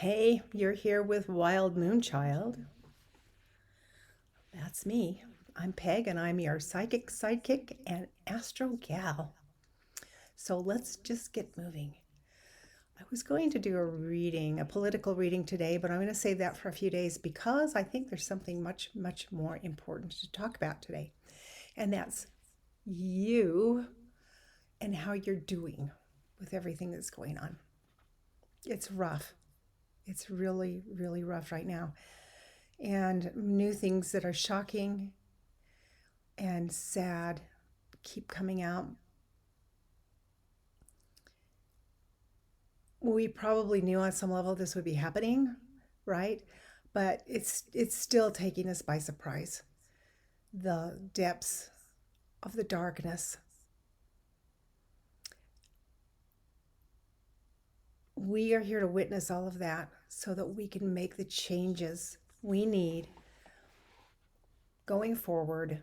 Hey, you're here with Wild Moonchild. That's me. I'm Peg and I'm your psychic sidekick and astro gal. So let's just get moving. I was going to do a reading, a political reading today, but I'm going to save that for a few days because I think there's something much, much more important to talk about today. And that's you and how you're doing with everything that's going on. It's rough. It's really, really rough right now. And new things that are shocking and sad keep coming out. We probably knew on some level this would be happening, right? But it's still taking us by surprise. The depths of the darkness. We are here to witness all of that so that we can make the changes we need going forward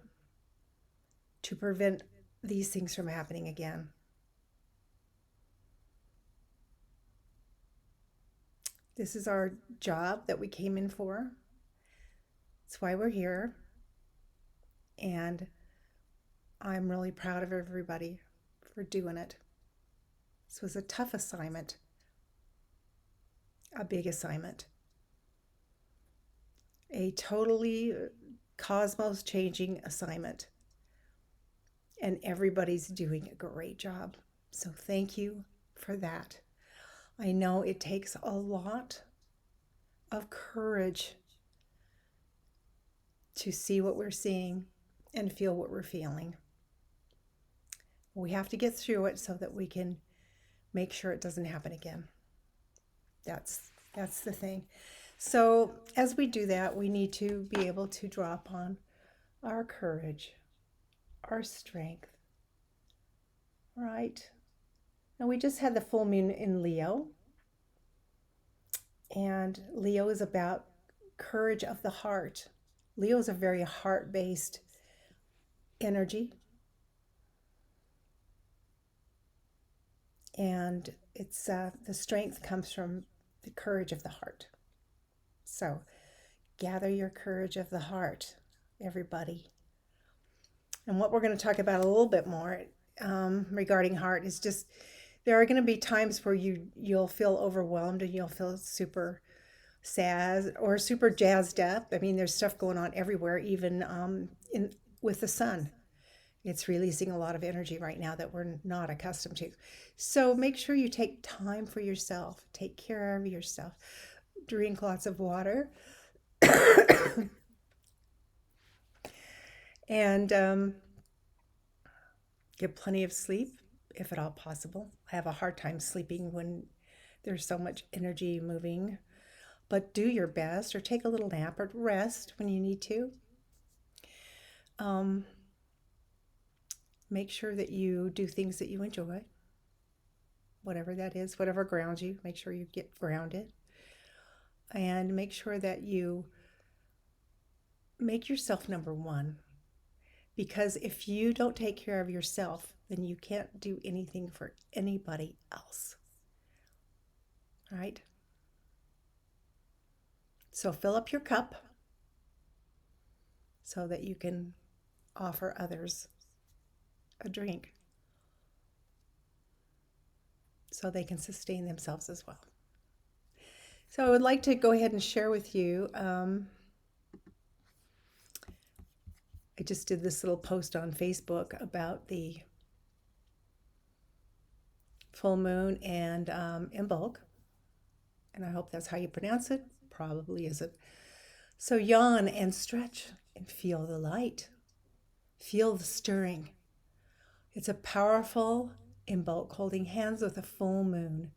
to prevent these things from happening again. This is our job that we came in for. It's why we're here. And I'm really proud of everybody for doing it. This was a tough assignment, a big assignment, a totally cosmos changing assignment. And everybody's doing a great job. So thank you for that. I know it takes a lot of courage to see what we're seeing and feel what we're feeling. We have to get through it so that we can make sure it doesn't happen again. That's the thing. So as we do that, we need to be able to draw upon our courage, our strength, right? Now we just had the full moon in Leo. And Leo is about courage of the heart. Leo is a very heart-based energy. And it's the strength comes from the courage of the heart. So gather your courage of the heart, everybody. And what we're going to talk about a little bit more regarding heart is just there are going to be times where you'll feel overwhelmed and you'll feel super sad or super jazzed up. I mean, there's stuff going on everywhere, even with the sun. It's releasing a lot of energy right now that we're not accustomed to. So make sure you take time for yourself. Take care of yourself. Drink lots of water. And get plenty of sleep, if at all possible. I have a hard time sleeping when there's so much energy moving. But do your best or take a little nap or rest when you need to. Make sure that you do things that you enjoy, whatever that is, whatever grounds you. Make sure you get grounded. And make sure that you make yourself number one. Because if you don't take care of yourself, then you can't do anything for anybody else. Right? So fill up your cup so that you can offer others a drink so they can sustain themselves as well. So I would like to go ahead and share with you. I just did this little post on Facebook about the full moon and Imbolc, and I hope that's how you pronounce it. Probably isn't. So yawn and stretch and feel the light. Feel the stirring. It's a powerful Imbolc holding hands with a full moon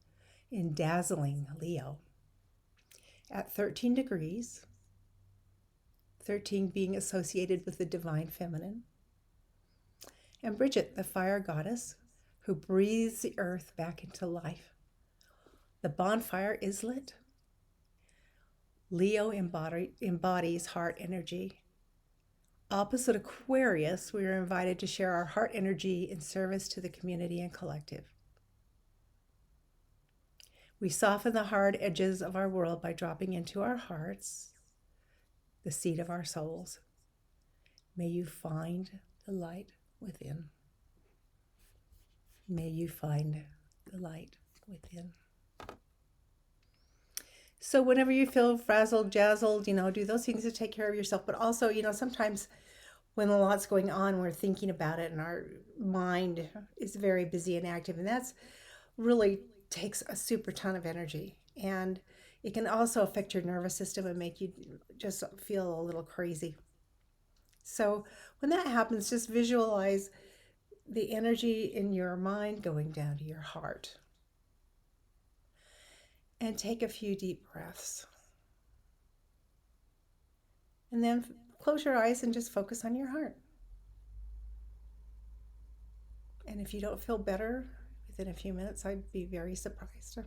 in dazzling Leo. At 13 degrees, 13 being associated with the divine feminine. And Bridget, the fire goddess, who breathes the earth back into life. The bonfire is lit. Leo embodies heart energy. Opposite Aquarius, we are invited to share our heart energy in service to the community and collective. We soften the hard edges of our world by dropping into our hearts, the seat of our souls. May you find the light within. May you find the light within. So whenever you feel frazzled, jazzled, do those things to take care of yourself. But also, sometimes when a lot's going on, we're thinking about it and our mind is very busy and active. And that's really takes a super ton of energy. And it can also affect your nervous system and make you just feel a little crazy. So when that happens, just visualize the energy in your mind going down to your heart. And take a few deep breaths. And then close your eyes and just focus on your heart. And if you don't feel better within a few minutes, I'd be very surprised.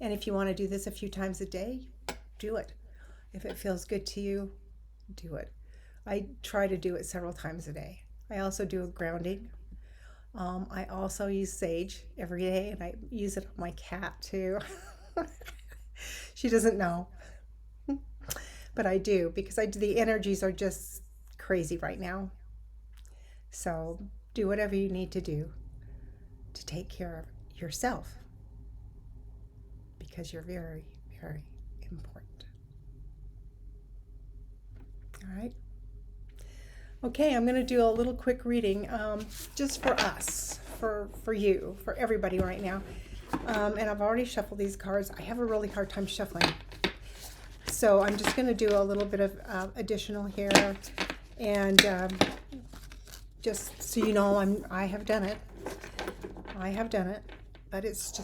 And if you want to do this a few times a day, do it. If it feels good to you, do it. I try to do it several times a day. I also do a grounding. I also use sage every day, and I use it on my cat too. She doesn't know, but I do, because the energies are just crazy right now. So do whatever you need to do to take care of yourself, because you're very, very important. All right. Okay, I'm going to do a little quick reading just for us, for you, for everybody right now. And I've already shuffled these cards. I have a really hard time shuffling. So I'm just going to do a little bit of additional here. And just so you know, I have done it. I have done it. But it's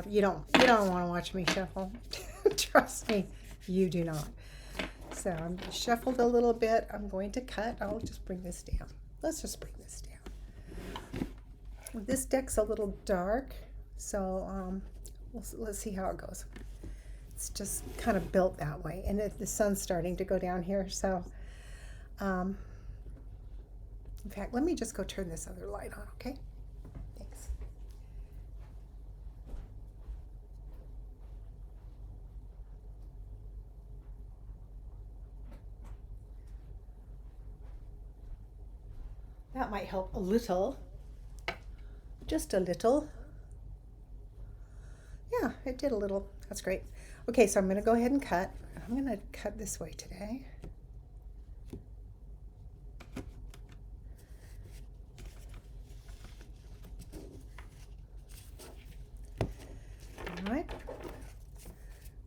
you don't want to watch me shuffle. Trust me, you do not. So I'm shuffled a little bit. I'm going to cut. I'll just bring this down. Let's just bring this down. This deck's a little dark, so let's see how it goes. It's just kind of built that way, and the sun's starting to go down here. So, in fact, let me just go turn this other light on, okay? Thanks. That might help a little. Just a little. Yeah, it did a little. That's great. Okay, so I'm going to go ahead and cut. I'm going to cut this way today. All right.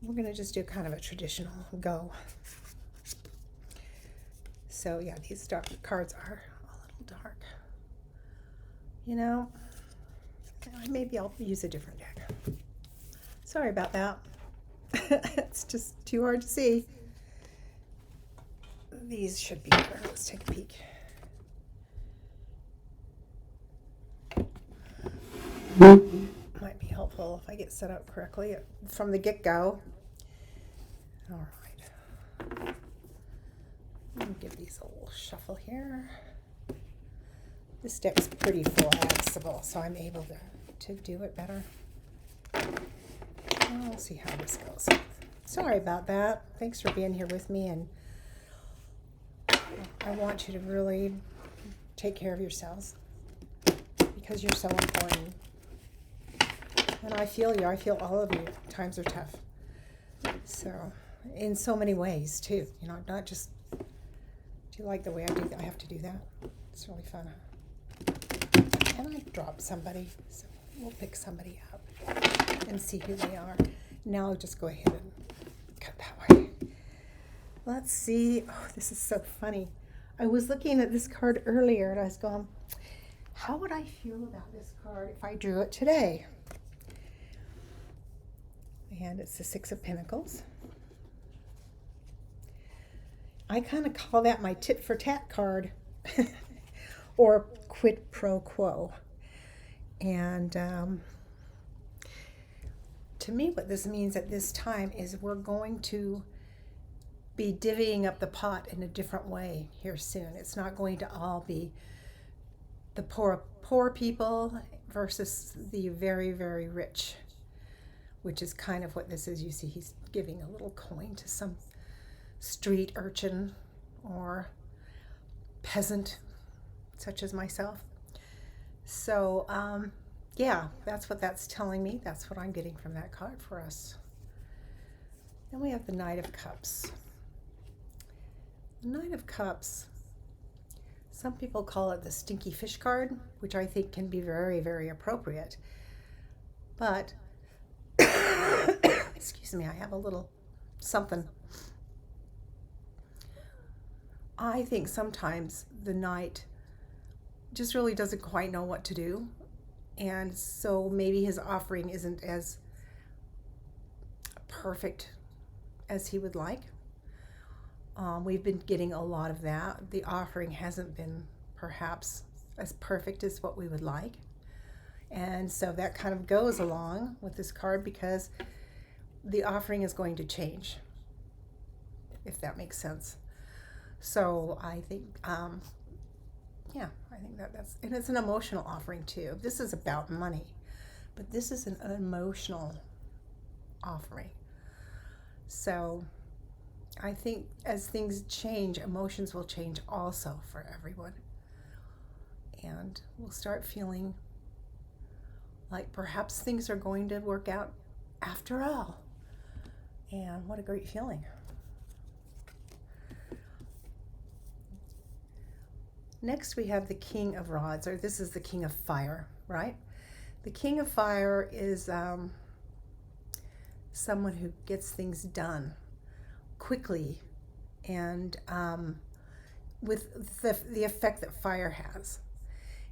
We're going to just do kind of a traditional go. So yeah, these dark cards are a little dark. Maybe I'll use a different deck. Sorry about that. It's just too hard to see. These should be better. Let's take a peek. Might be helpful if I get set up correctly from the get-go. All right. Let me give these a little shuffle here. This deck's pretty flexible, so I'm able to do it better. We'll see how this goes. Sorry about that. Thanks for being here with me, and I want you to really take care of yourselves, because you're so important. And I feel you. I feel all of you. Times are tough. So, in so many ways, too. Not just, do you like the way I do that? I have to do that. It's really fun. And I dropped somebody, so we'll pick somebody up and see who they are. Now I'll just go ahead and cut that way. Let's see. Oh, this is so funny. I was looking at this card earlier and I was going, how would I feel about this card if I drew it today? And it's the Six of Pentacles. I kind of call that my tit for tat card. Or quid pro quo. And to me, what this means at this time is we're going to be divvying up the pot in a different way here soon. It's not going to all be the poor people versus the very, very rich. which is kind of what this is. You see, he's giving a little coin to some street urchin or peasant, such as myself. So, yeah, that's what that's telling me. That's what I'm getting from that card for us. Then we have the Knight of Cups. The Knight of Cups, some people call it the stinky fish card, which I think can be very, very appropriate. But, excuse me, I have a little something. I think sometimes the Knight just really doesn't quite know what to do. And so maybe his offering isn't as perfect as he would like. We've been getting a lot of that. The offering hasn't been perhaps as perfect as what we would like. And so that kind of goes along with this card because the offering is going to change, if that makes sense. So I think, yeah, I think that's, and it's an emotional offering too. This is about money, but this is an emotional offering. So I think as things change, emotions will change also for everyone. And we'll start feeling like perhaps things are going to work out after all. And what a great feeling. Next we have the King of Rods, or this is the King of Fire, right? The King of Fire is someone who gets things done quickly and with the effect that fire has.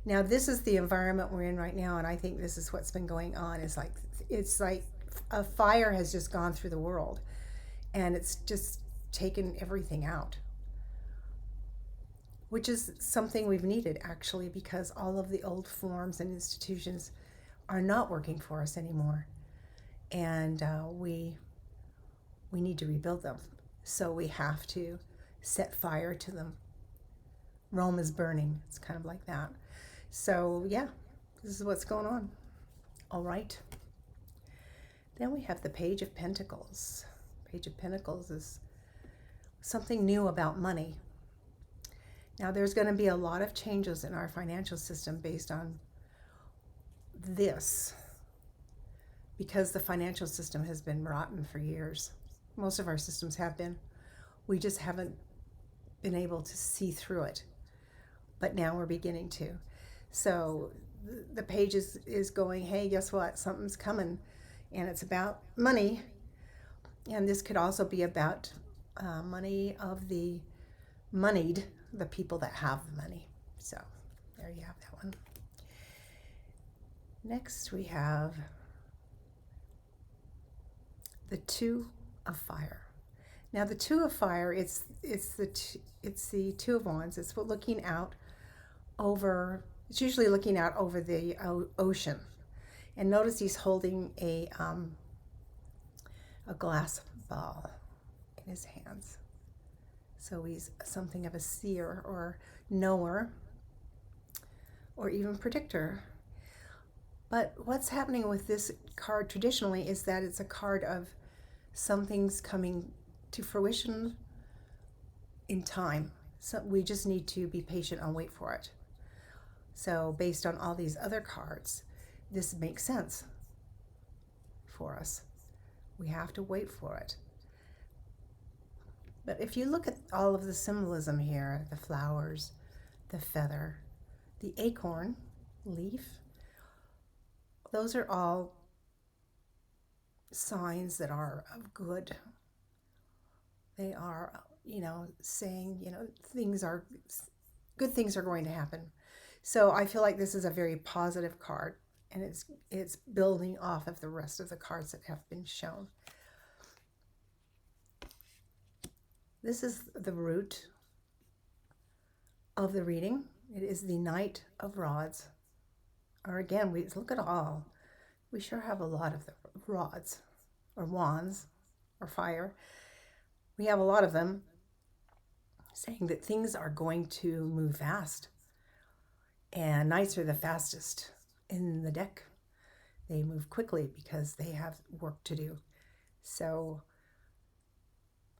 Now this is the environment we're in right now, and I think this is what's been going on. It's like a fire has just gone through the world and it's just taken everything out, which is something we've needed actually, because all of the old forms and institutions are not working for us anymore, and we need to rebuild them. So we have to set fire to them. Rome is burning. It's kind of like that. So yeah, this is what's going on. All right. Then we have the Page of Pentacles. Page of Pentacles is something new about money. Now there's going to be a lot of changes in our financial system based on this, because the financial system has been rotten for years. Most of our systems have been. We just haven't been able to see through it. But now we're beginning to. So the page is going, hey, guess what? Something's coming. And it's about money. And this could also be about money of the moneyed, the people that have the money. So there you have that one. Next we have the Two of Fire. Now the Two of Fire, it's the Two of Wands. It's looking out over. It's usually looking out over the ocean. And notice he's holding a glass ball in his hands. So he's something of a seer or knower or even predictor. But what's happening with this card traditionally is that it's a card of something's coming to fruition in time. So we just need to be patient and wait for it. So based on all these other cards, this makes sense for us. We have to wait for it. But if you look at all of the symbolism here, the flowers, the feather, the acorn, leaf, those are all signs that are of good. They are, saying, good things are going to happen. So I feel like this is a very positive card, and it's building off of the rest of the cards that have been shown. This is the root of the reading. It is the Knight of Rods. Or again, look at all. We sure have a lot of the rods or wands or fire. We have a lot of them, saying that things are going to move fast. And knights are the fastest in the deck. They move quickly because they have work to do. So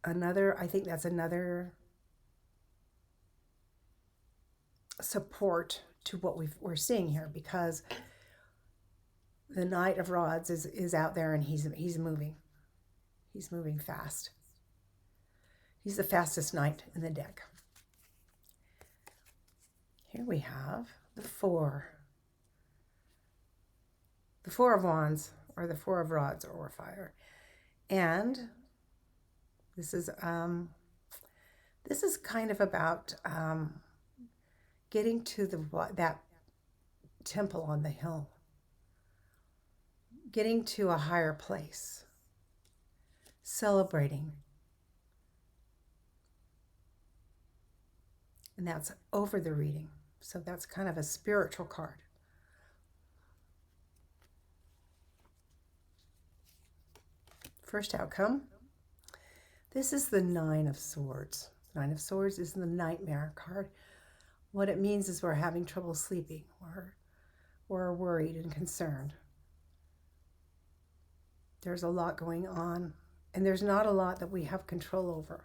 I think that's another support to what we're seeing here, because the Knight of Rods is out there and he's moving. He's moving fast. He's the fastest knight in the deck. Here we have the Four. The Four of Wands, or the Four of Rods, or fire. And this is kind of about getting to that temple on the hill, getting to a higher place, celebrating. And that's over the reading. So that's kind of a spiritual card. First outcome. This is the Nine of Swords. Nine of Swords is the nightmare card. What it means is we're having trouble sleeping. We're worried and concerned. There's a lot going on, and there's not a lot that we have control over.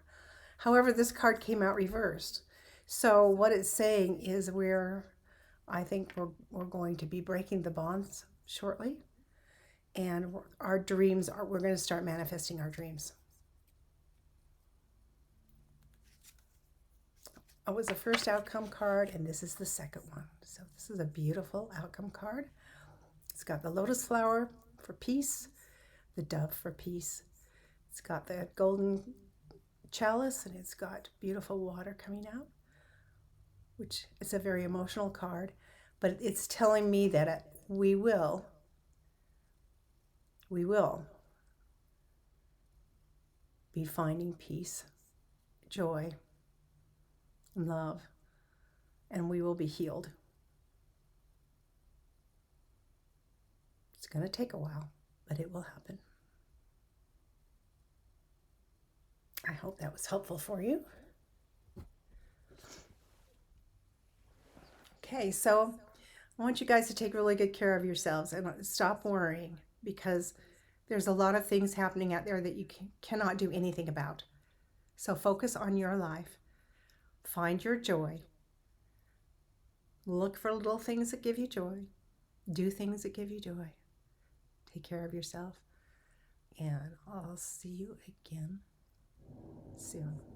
However, this card came out reversed. So what it's saying is I think we're going to be breaking the bonds shortly. And our dreams we're going to start manifesting our dreams. It was the first outcome card, and this is the second one. So this is a beautiful outcome card. It's got the lotus flower for peace, the dove for peace. It's got the golden chalice, and it's got beautiful water coming out, which is a very emotional card. But it's telling me that we will be finding peace, joy, love, and we will be healed. It's going to take a while, but it will happen. I hope that was helpful for you. Okay, so I want you guys to take really good care of yourselves and stop worrying, because there's a lot of things happening out there that you cannot do anything about. So focus on your life. Find your joy. Look for little things that give you joy. Do things that give you joy. Take care of yourself. And I'll see you again soon.